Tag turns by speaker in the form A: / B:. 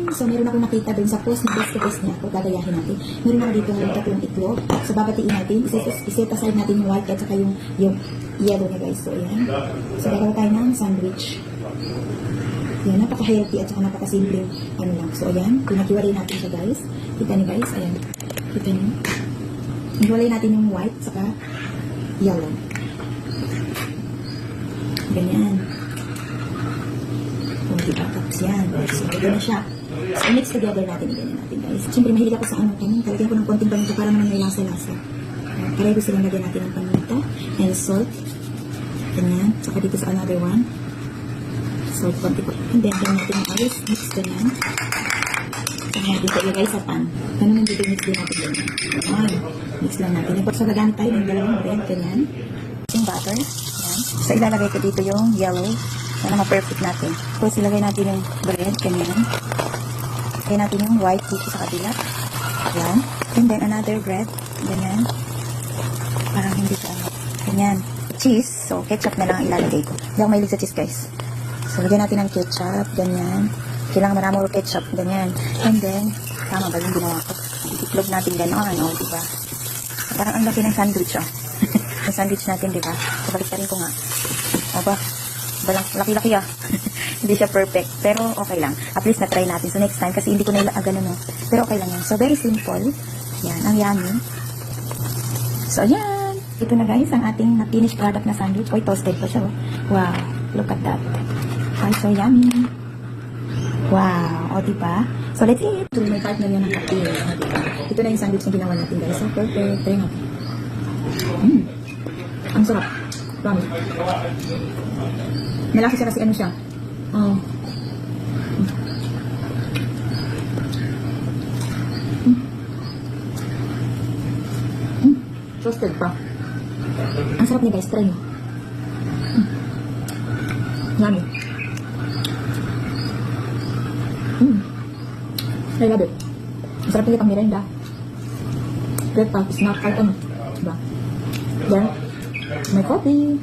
A: So, meron ako nakita dun sa post na best niya. Kung gagayahin natin. Meron ako dito ng tatlong itlog. So, babatiin natin. Iset aside natin yung white at saka yung yellow niya, guys. So, ayan. So, gagawa tayo ng sandwich. Yan, napaka-healthy at saka napaka-simple. Ano lang. So, ayan. Pinakiwalay natin siya, guys. Kita niyo, guys. Ayan. Kita niyo. Hiwalay natin yung white at saka yellow. Ganyan. O, diba? Tapos yan. So, ito na siya. So, mix together natin. Ganyan natin, guys. Siyempre, mahilig ako sa ano. Talagyan ko ng konting paminta para naman may lasa-lasa. Para gusto lang lagyan natin ng paminta. And salt. Ganyan. Saka dito sa another one. Salt, konti po. And then, ganyan natin yung ayos. Mix ganyan. Saka natin sa ilagay sa pan. Ganun yung mix din natin ganyan. Ayan. Mix lang natin. So, gagamit tayo ng dalawang bread. Ganyan. Yung butter. Ayan. So, ilalagay ko dito yung yellow. Sana ma-perfect natin. Tapos, ilagay natin yung bread. Ganyan. Ilagay natin yung white dito sa kabila. Ayan. And then, another bread. Ganyan. Parang hindi ka. Ganyan. Cheese. So, ketchup na lang ang ilalagay ko. Hindi ako mahilig sa cheese, guys. So, lagyan natin ng ketchup. Ganyan. Kailangan marami mo ketchup. Ganyan. And then, tama ba yung ginawa ko? Itlog natin gano'n. O, diba? Parang ang laki ng sandwich, oh. Yung sandwich natin, diba? So, balik rin ko nga. O ba? Laki-laki, ah. Hindi siya perfect. Pero, okay lang. At least na-try natin. So, next time, kasi hindi ko na ganun, no? Pero, okay lang yan. So, very simple. Yan. Ang yummy. So, ayan. Ito na, guys, ang ating finished product na sandwich. Oy, toasted pa siya, oh. Wow. Look at that. Ay, so yummy. Wow. O, diba? So, let's eat. So, may partner yan ng kape. Ito na yung sandwich na ginawa natin, guys. So, perfect. Try natin. Ang sarap. Promise. Malaki siya kasi ano siya. Toasted pa. Ang sarap niya, guys. Try nyo. Yummy. I love it. Ang sarap nila pang merenda. Breakfast, snack, kahit ano. Diba? Then, may coffee.